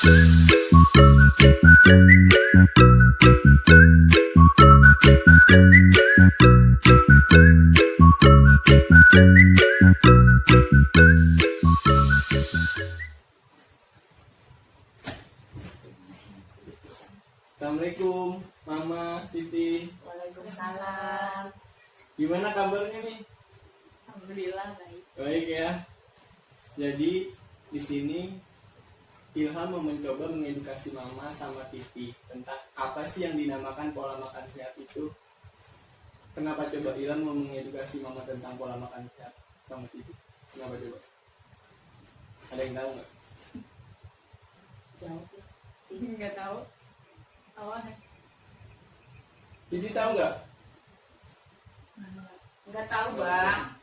Assalamualaikum, Mama, Titi. Waalaikumsalam. Gimana kabarnya nih? Alhamdulillah baik. Baik ya. Jadi di sini Ilham mau mencoba mengedukasi Mama sama Titi tentang apa sih yang dinamakan pola makan sehat itu. Kenapa coba Ilham mau mengedukasi Mama tentang pola makan sehat sama Titi? Kenapa coba? Ada yang tahu nggak? Jawab. Nggak tahu. Awalnya. Titi tahu nggak? Nggak tahu bang.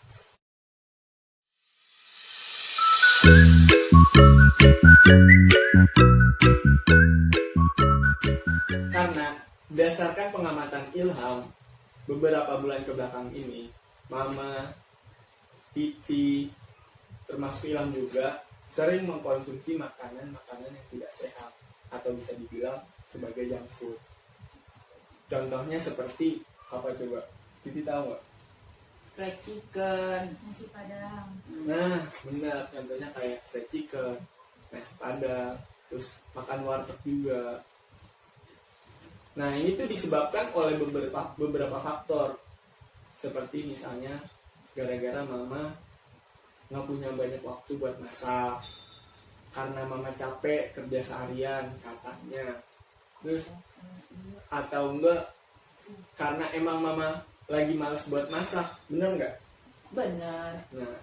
Karena berdasarkan pengamatan Ilham beberapa bulan kebelakang ini, Mama, Titi, termasuk Ilham juga sering mengkonsumsi makanan-makanan yang tidak sehat atau bisa dibilang sebagai junk food. Contohnya seperti apa coba? Titi tahu nggak? Fried chicken. Nasi padang. Nah, benar. Contohnya kayak fried chicken, nasi padang, terus makan warteg juga. Nah, ini tuh disebabkan oleh beberapa faktor. Seperti misalnya gara-gara Mama nggak punya banyak waktu buat masak, karena Mama capek kerja seharian katanya. Terus atau enggak karena emang Mama lagi malas buat masak, bener nggak? Bener. Nah,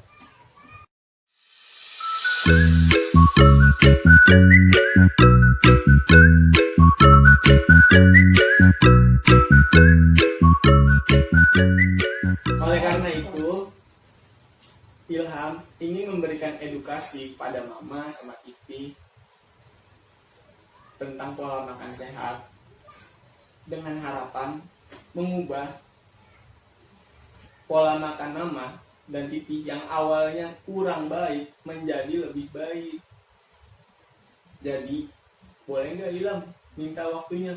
oleh karena itu Ilham ingin memberikan edukasi pada Mama sama Titi tentang pola makan sehat dengan harapan mengubah pola makan Mama dan Titi yang awalnya kurang baik menjadi lebih baik. Jadi boleh nggak Ilham minta waktunya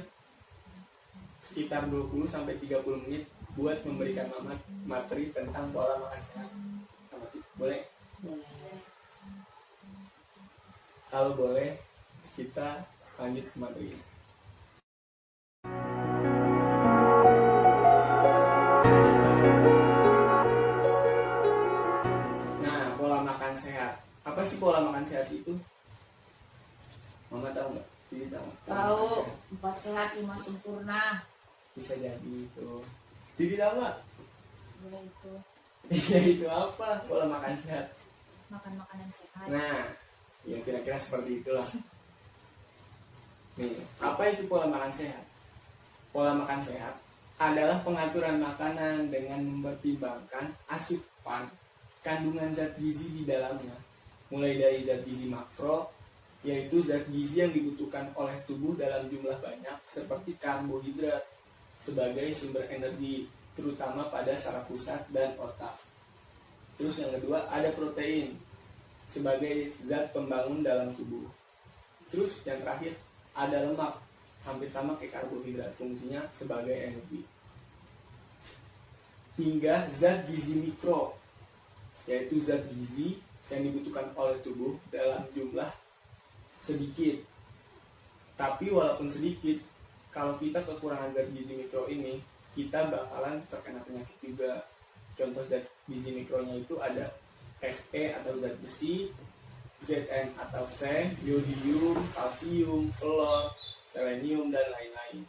sekitar 20-30 menit buat memberikan Mama materi tentang pola makan sehat. Boleh? Boleh. Kalau boleh, kita lanjut ke materi. Nah, pola makan sehat. Apa sih pola makan sehat itu? Mama tahu nggak? Jadi tahu. Tahu. 4 sehat 5 sempurna. Bisa jadi itu. Jadi tahu nggak? Boleh itu. Iya, itu apa? Pola makan sehat. Makan makanan sehat. Nah, ya kira-kira seperti itulah. Nih, apa itu pola makan sehat? Pola makan sehat adalah pengaturan makanan dengan mempertimbangkan asupan kandungan zat gizi di dalamnya. Mulai dari zat gizi makro, yaitu zat gizi yang dibutuhkan oleh tubuh dalam jumlah banyak seperti karbohidrat sebagai sumber energi, terutama pada saraf pusat dan otak. Terus yang kedua ada protein sebagai zat pembangun dalam tubuh. Terus yang terakhir ada lemak, hampir sama kayak karbohidrat, fungsinya sebagai energi. Hingga zat gizi mikro, yaitu zat gizi yang dibutuhkan oleh tubuh dalam jumlah sedikit. Tapi walaupun sedikit, kalau kita kekurangan zat gizi mikro ini, kita bakalan terkena penyakit juga. Contoh zat gizi mikronya itu ada Fe atau zat besi, Zn atau seng, yodium, kalsium, fluor, selenium, dan lain-lain.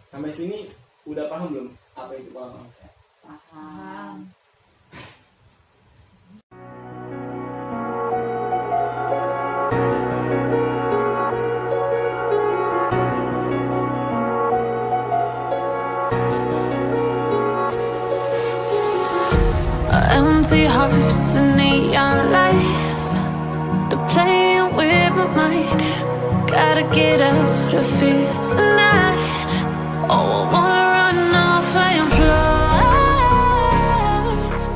Sampai sini udah paham belum apa itu pola makan sehat? Paham. Empty hearts and neon lights, they're playing with my mind. Gotta get out of here tonight. Oh, I wanna run off and fly,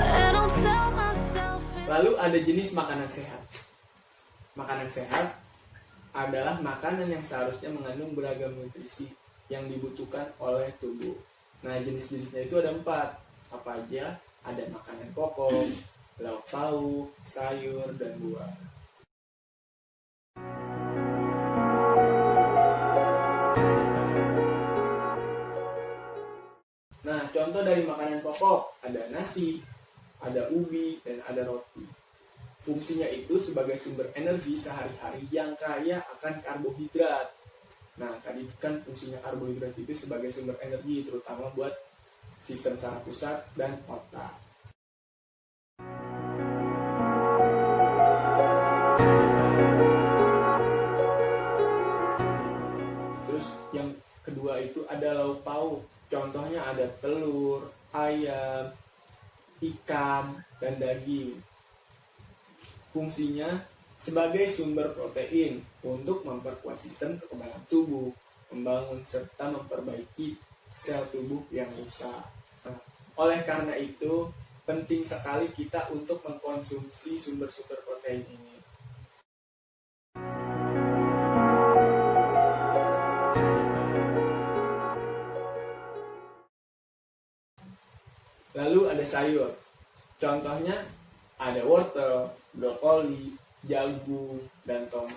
and I'll tell myself it's Lalu ada jenis makanan sehat. Makanan sehat adalah makanan yang seharusnya mengandung beragam nutrisi yang dibutuhkan oleh tubuh. Nah, jenis-jenisnya itu ada 4. Apa aja? Ada makanan pokok, lauk pauk, sayur, dan buah. Nah, contoh dari makanan pokok ada nasi, ada ubi, dan ada roti. Fungsinya itu sebagai sumber energi sehari-hari yang kaya akan karbohidrat. Nah, tadi kan fungsinya karbohidrat itu sebagai sumber energi, terutama buat sistem saraf pusat dan otak. Terus yang kedua itu ada lauk pauk. Contohnya ada telur, ayam, ikan, dan daging. Fungsinya sebagai sumber protein untuk memperkuat sistem kekebalan tubuh, membangun serta memperbaiki sel tubuh yang rusak. Nah, oleh karena itu, penting sekali kita untuk mengkonsumsi sumber-sumber protein ini. Lalu ada sayur. Contohnya ada wortel, brokoli, jagung, dan tomat.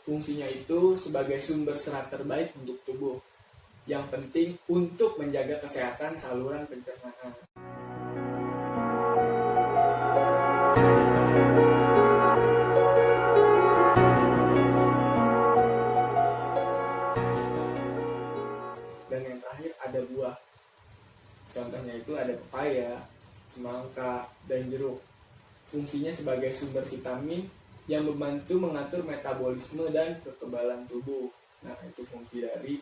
Fungsinya itu sebagai sumber serat terbaik untuk tubuh, yang penting untuk menjaga kesehatan saluran pencernaan. Dan yang terakhir ada buah. Contohnya itu ada pepaya, semangka, dan jeruk. Fungsinya sebagai sumber vitamin yang membantu mengatur metabolisme dan kekebalan tubuh. Nah, itu fungsi dari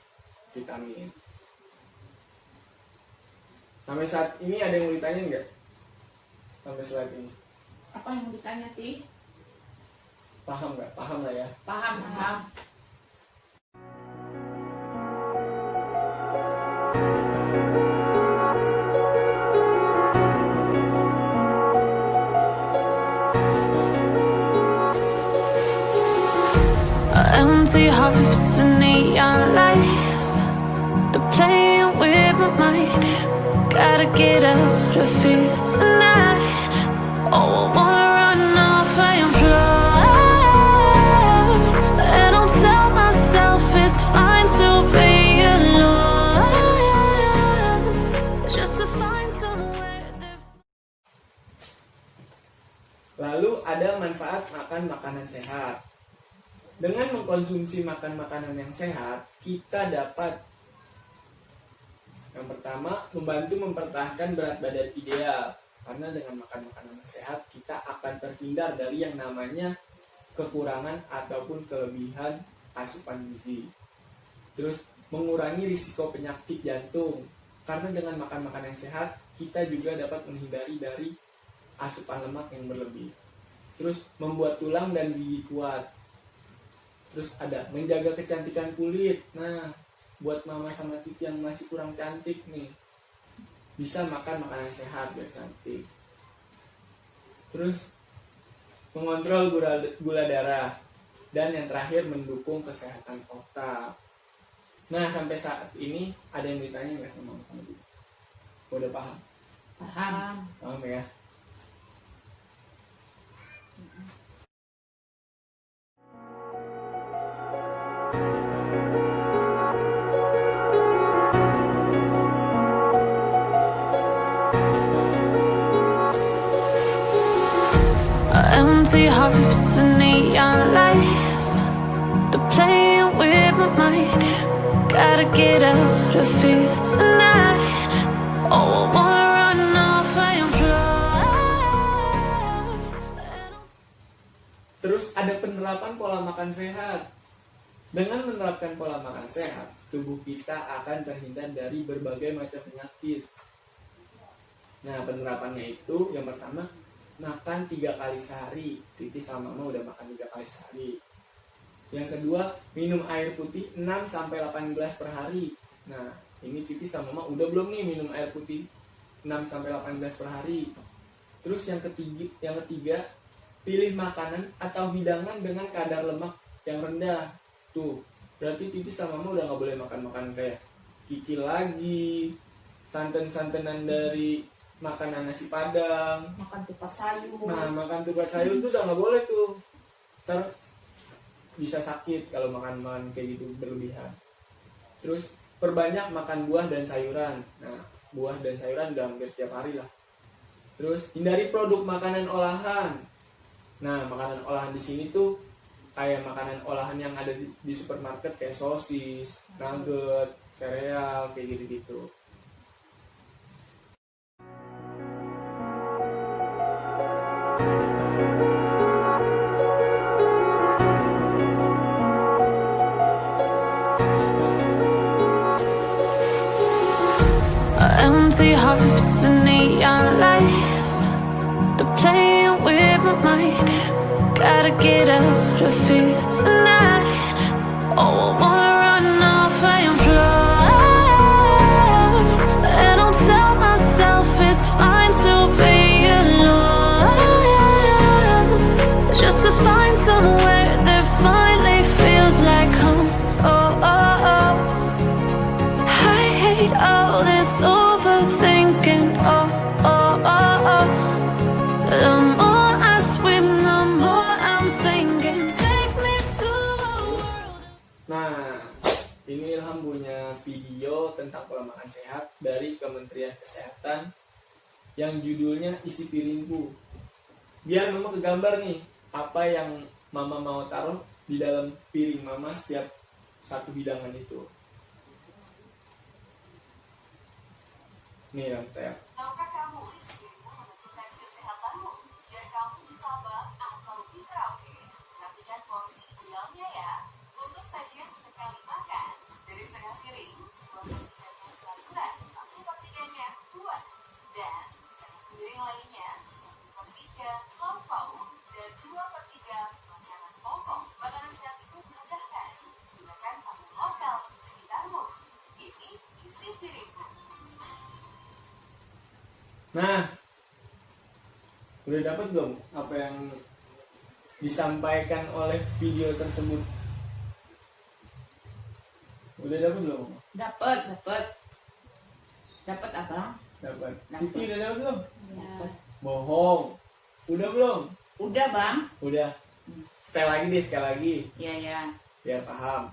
vitamin. Sampai saat ini ada yang mau ditanya nggak? Sampai saat ini. Apa yang mau ditanya, Ti? Paham nggak? Paham lah ya. Paham, paham. Empty hearts and neon lights, they're playing with my mind. Gotta get out of here tonight. Oh, I wanna run off and fly, and I'll tell myself it's fine to be alone, just to find somewhere that... Lalu ada manfaat makan makanan sehat. Dengan mengkonsumsi makan makanan yang sehat, kita dapat yang pertama membantu mempertahankan berat badan ideal. Karena dengan makan makanan yang sehat, kita akan terhindar dari yang namanya kekurangan ataupun kelebihan asupan gizi. Terus mengurangi risiko penyakit jantung. Karena dengan makan makanan yang sehat, kita juga dapat menghindari dari asupan lemak yang berlebih. Terus membuat tulang dan gigi kuat. Terus ada menjaga kecantikan kulit. Nah, buat mama sama titi yang masih kurang cantik nih, bisa makan makanan sehat biar cantik. Terus mengontrol gula darah. Dan yang terakhir mendukung kesehatan otak. Nah, sampai saat ini ada yang ditanya nggak sama mama sama titi? Udah paham? Paham. Paham ya? Empty hearts and neon lights, they're playing with my mind. Gotta get out of here tonight. Oh, I wanna run off and fly. Terus ada penerapan pola makan sehat. Dengan menerapkan pola makan sehat, tubuh kita akan terhindar dari berbagai macam penyakit. Nah, penerapannya itu yang pertama, makan 3 kali sehari. Titi sama mama udah makan 3 kali sehari. Yang kedua, minum air putih 6-8 gelas per hari. Nah, ini Titi sama mama udah belum nih minum air putih 6-8 gelas per hari. Terus yang ketiga, pilih makanan atau hidangan dengan kadar lemak yang rendah. Tuh, berarti Titi sama Mama udah nggak boleh makan kayak kikil lagi, santan-santanan dari makanan nasi padang. Makan tupat sayur. Nah, makan tupat sayur tuh udah nggak boleh tuh. Ntar bisa sakit kalau makan kayak gitu berlebihan. Terus perbanyak makan buah dan sayuran. Nah, buah dan sayuran udah hampir setiap hari lah. Terus hindari produk makanan olahan. Nah, makanan olahan di sini tuh kayak makanan olahan yang ada di supermarket kayak sosis, nugget, sereal, kayak gitu-gitu. Empty hearts and neon lights, they're playing with my mind. Gotta get out of here tonight. Oh, I wanna run off and fly, and I'll tell myself it's fine to be alone, just to find somewhere that finally feels like home. Oh, oh, oh. I hate all this overthinking. Oh, oh, oh, oh. The more I swim, the more I'm sinking. Take me to a world. Nah, ini Ilham punya video tentang pola makan sehat dari Kementerian Kesehatan yang judulnya Isi Piringku. Biar Mama kegambar nih, apa yang Mama mau taruh di dalam piring Mama setiap satu hidangan itu. Nih, Ram, Tahukah kamu isi piringmu menentukan kesehatanmu? Biar kamu bisa bak atau di karaoke. Perhatikan porsi idealnya ya. Untuk sajian sekali makan, dari setengah piring, 2/3-nya sayuran, 1/3-nya buah. Dan setengah piring lainnya, 1/3 lauk pauk, dan 2/3 makanan pokok. Makanan sehat itu mudahkan. Gunakan pangan lokal di sekitarmu. Ini isi piringku. Nah, udah dapat belum apa yang disampaikan oleh video tersebut? Udah dapat belum? Dapat abang. Dapat. Dapat. Titi udah dapat belum? Dapat. Bohong. Udah belum? Udah bang. Udah. Sekali lagi. Iya ya. Biar paham.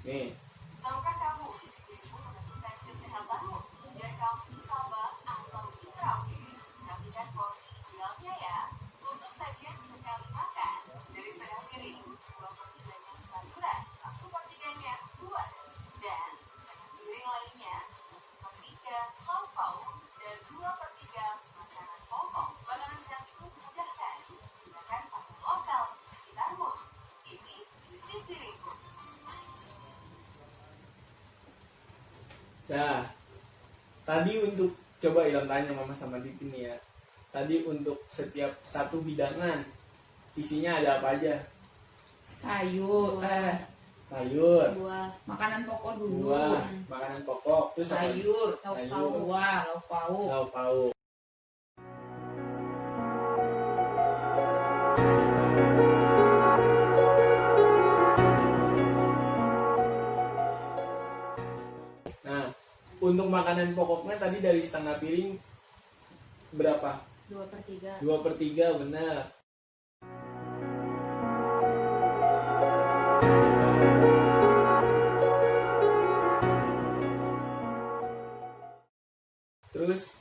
Nih. Tahukah kamu isi piringmu menentukan kesehatanmu? Biar kamu bisa bak atau di karaoke. Perhatikan porsi idealnya ya. Untuk sajian sekali makan, dari setengah piring, 2/3-nya sayuran, 1/3-nya buah. Dan setengah piring lainnya, 1/3 lauk pauk, dan 2/3 makanan pokok. Makanan sehat itu mudahkan. Gunakan pangan lokal di sekitarmu. Ini isi piringku. Nah, tadi untuk coba Ilham tanya Mama sama Titi nih ya. Tadi untuk setiap satu hidangan isinya ada apa aja? Sayur. Sayur, Buah, Makanan pokok dulu. buah, makanan pokok, terus apa? Sayur. lauk Sayur. pauk. Buah. Lauk pauk. Lauk pauk. Nah, untuk makanan pokoknya tadi dari setengah piring berapa? 2/3. 2/3, benar. Terus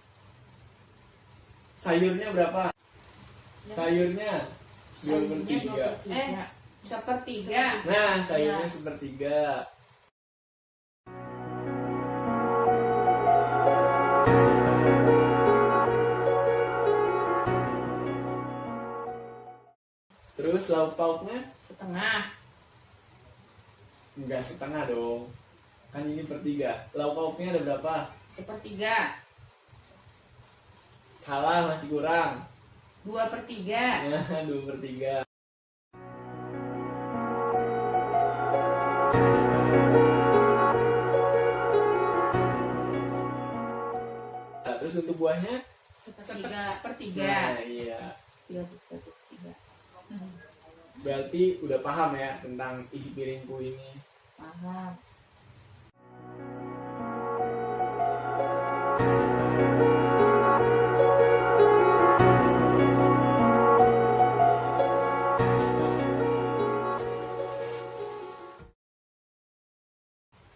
sayurnya berapa? Sayurnya 2/3. Sepertiga. Nah, sayurnya Ya. sepertiga. Terus lauk pauknya Setengah. enggak setengah dong. Kan ini per 3. Lauk pauknya ada berapa? Sepertiga. Salah, masih kurang. 2/3. Nah, 2/3. Nah, terus untuk buahnya? Sepertiga. Sepertiga. Nah, iya. Iya, sepertiga. Berarti udah paham ya tentang isi piringku ini. Paham.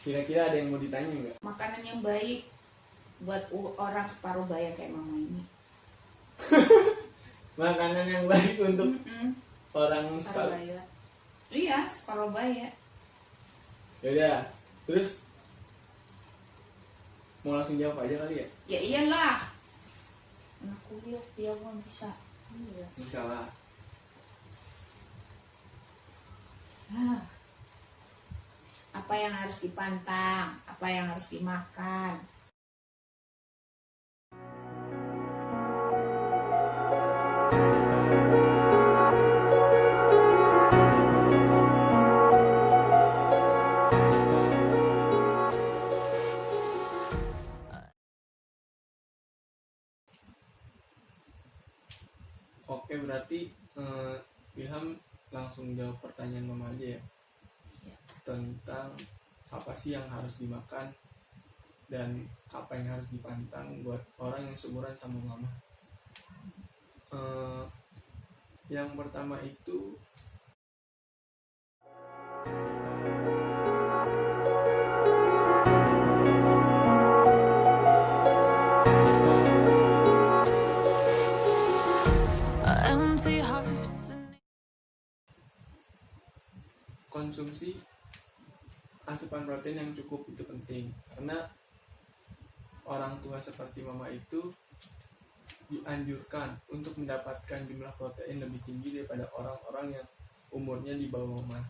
Kira-kira ada yang mau ditanya nggak? Makanan yang baik buat orang separuh baya kayak mama ini. Makanan yang baik untuk orang Separuh baya. Iya, separuh baya. Yaudah, terus mau langsung jawab aja kali ya? Ya iyalah. Anak kuliah dia mau bisa. Iya. Misalnya, Apa yang harus dipantang, apa yang harus dimakan. oke berarti Ilham langsung jawab pertanyaan mama aja ya. Tentang apa sih yang harus dimakan dan apa yang harus dipantang buat orang yang seumuran sama mama. Yang pertama itu Empty hearts. konsumsi asupan protein yang cukup itu penting, karena orang tua seperti mama itu dianjurkan untuk mendapatkan jumlah protein lebih tinggi daripada orang-orang yang umurnya di bawah mama,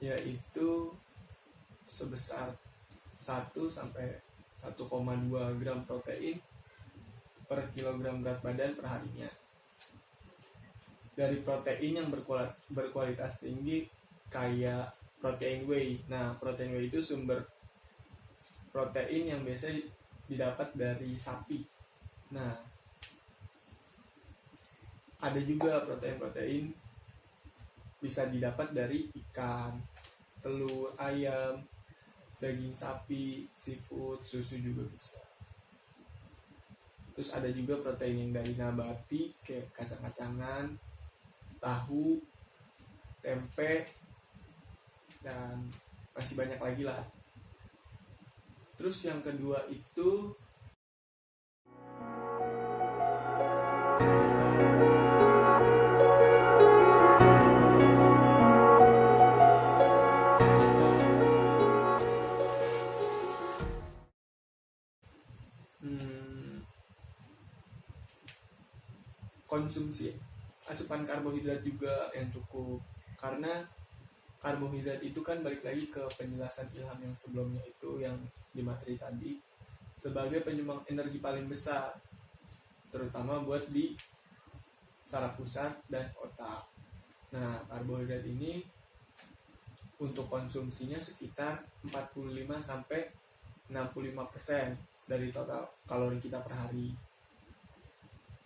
yaitu sebesar 1 sampai 1,2 gram protein per kilogram berat badan per harinya. Dari protein yang berkualitas tinggi kayak protein whey. Nah, protein whey itu sumber protein yang biasa didapat dari sapi. Nah, ada juga protein-protein bisa didapat dari ikan, telur, ayam, daging sapi, seafood, susu juga bisa. Terus ada juga protein yang dari nabati kayak kacang-kacangan, tahu, tempe, dan masih banyak lagi lah. Terus yang kedua itu konsumsi asupan karbohidrat juga yang cukup, karena karbohidrat itu kan balik lagi ke penjelasan Ilham yang sebelumnya itu yang di materi tadi, sebagai penyumbang energi paling besar terutama buat di saraf pusat dan otak. Nah, karbohidrat ini untuk konsumsinya sekitar 45 sampai 65% dari total kalori kita per hari.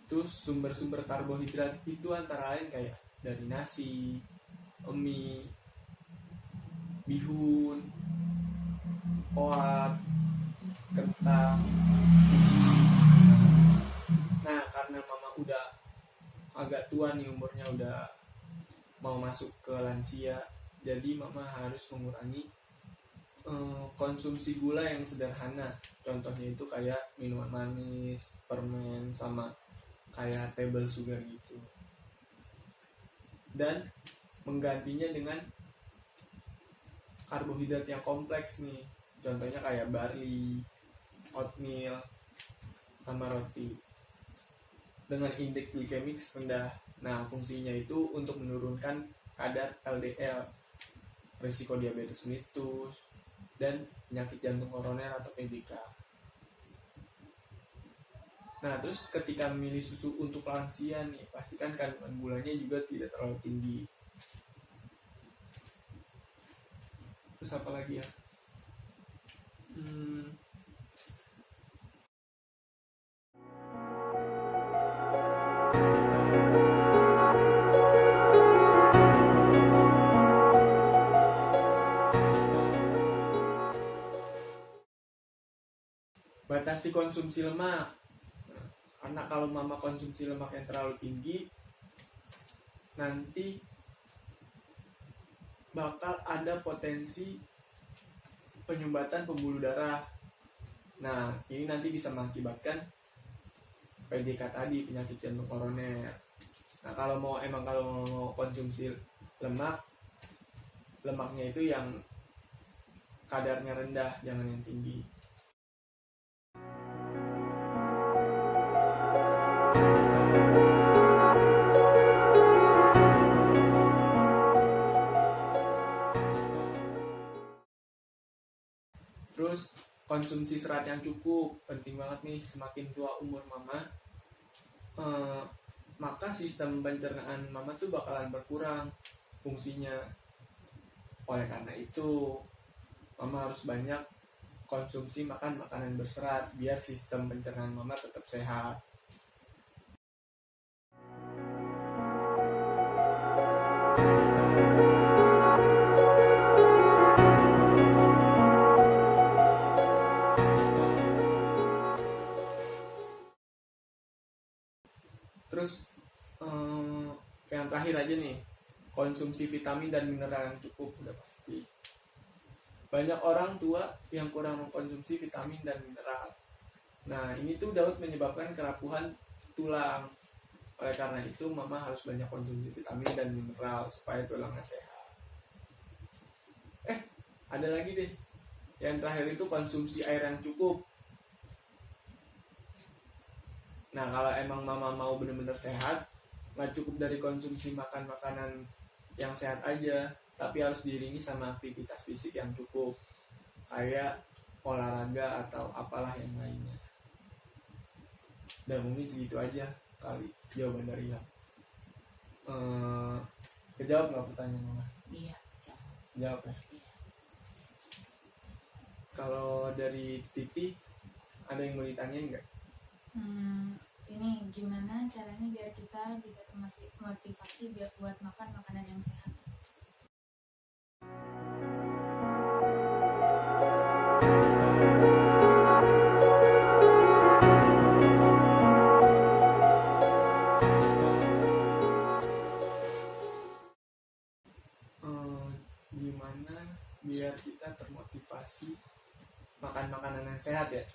Terus sumber-sumber karbohidrat itu antara lain kayak dari nasi, mie, bihun, oat, kentang, ubi. Nah, karena mama udah agak tua nih umurnya, udah mau masuk ke lansia, jadi mama harus mengurangi konsumsi gula yang sederhana. Contohnya itu kayak minuman manis, permen, sama kayak table sugar gitu. Dan menggantinya dengan karbohidrat yang kompleks nih. Contohnya kayak barley, oatmeal, sama roti. Dengan indeks glikemik rendah. Nah, fungsinya itu untuk menurunkan kadar LDL, risiko diabetes mellitus, dan penyakit jantung koroner atau PJK. Nah, terus ketika memilih susu untuk lansia nih, pastikan kandungan gulanya juga tidak terlalu tinggi. Terus apa lagi ya? batasi konsumsi lemak. Nah, karena kalau mama konsumsi lemak yang terlalu tinggi, nanti bakal ada potensi penyumbatan pembuluh darah. Nah, ini nanti bisa mengakibatkan PJK tadi, penyakit jantung koroner. Nah, kalau mau konsumsi lemaknya itu yang kadarnya rendah, jangan yang tinggi. Terus konsumsi serat yang cukup, penting banget nih. Semakin tua umur mama, maka sistem pencernaan mama tuh bakalan berkurang fungsinya. Oleh karena itu, mama harus banyak konsumsi makanan berserat biar sistem pencernaan mama tetap sehat. Terus yang terakhir aja nih, konsumsi vitamin dan mineral yang cukup udah pasti. Banyak orang tua yang kurang mengkonsumsi vitamin dan mineral. Nah, ini tuh dapat menyebabkan kerapuhan tulang. Oleh karena itu, mama harus banyak konsumsi vitamin dan mineral supaya tulangnya sehat. Ada lagi deh. Yang terakhir itu konsumsi air yang cukup. Nah, kalau emang mama mau benar-benar sehat, nggak cukup dari konsumsi makanan yang sehat aja, tapi harus diiringi sama aktivitas fisik yang cukup, kayak olahraga atau apalah yang lainnya. Dan mungkin segitu aja kali jawaban dari Ilham. Kejawab nggak pertanyaan mama? Iya. Jawab ya. Iya. Kalau dari Titi, ada yang mau ditanyain nggak? Ini gimana caranya biar kita bisa motivasi biar buat makan makanan yang sehat? Gimana biar kita termotivasi makan makanan yang sehat ya?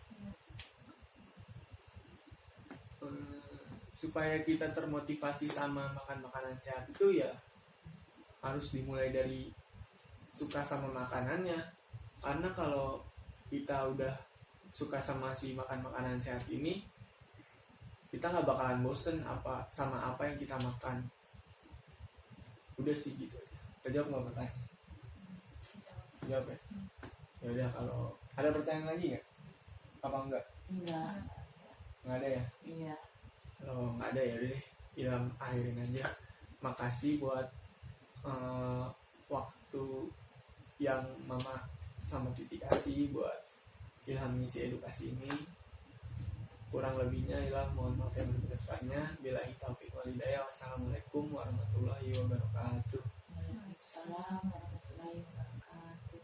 Supaya kita termotivasi sama makan makanan sehat itu ya harus dimulai dari suka sama makanannya. Karena kalau kita udah suka sama si makan makanan sehat ini, kita nggak bakalan bosen sama apa yang kita makan. Udah sih gitu aja. Jawab nggak pertanyaan? Jawab ya. Ya udah, kalau ada pertanyaan lagi nggak? Apa enggak? Enggak. Nggak ada ya? Iya. Kalau nggak ada ya udah deh, Ilham akhirin aja. Makasih buat waktu yang mama sama Titi kasih buat Ilham ngisi edukasi ini. Kurang lebihnya Ilham mohon maaf yang besar-besarnya. Billahi taufiq wal hidayah. Wassalamualaikum warahmatullahi wabarakatuh. Waalaikumsalam warahmatullahi wabarakatuh.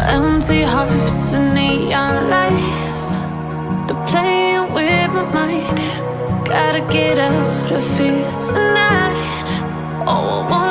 Empty hearts and neon lights, they're playing with my mind. Gotta get out of here tonight. Oh, I want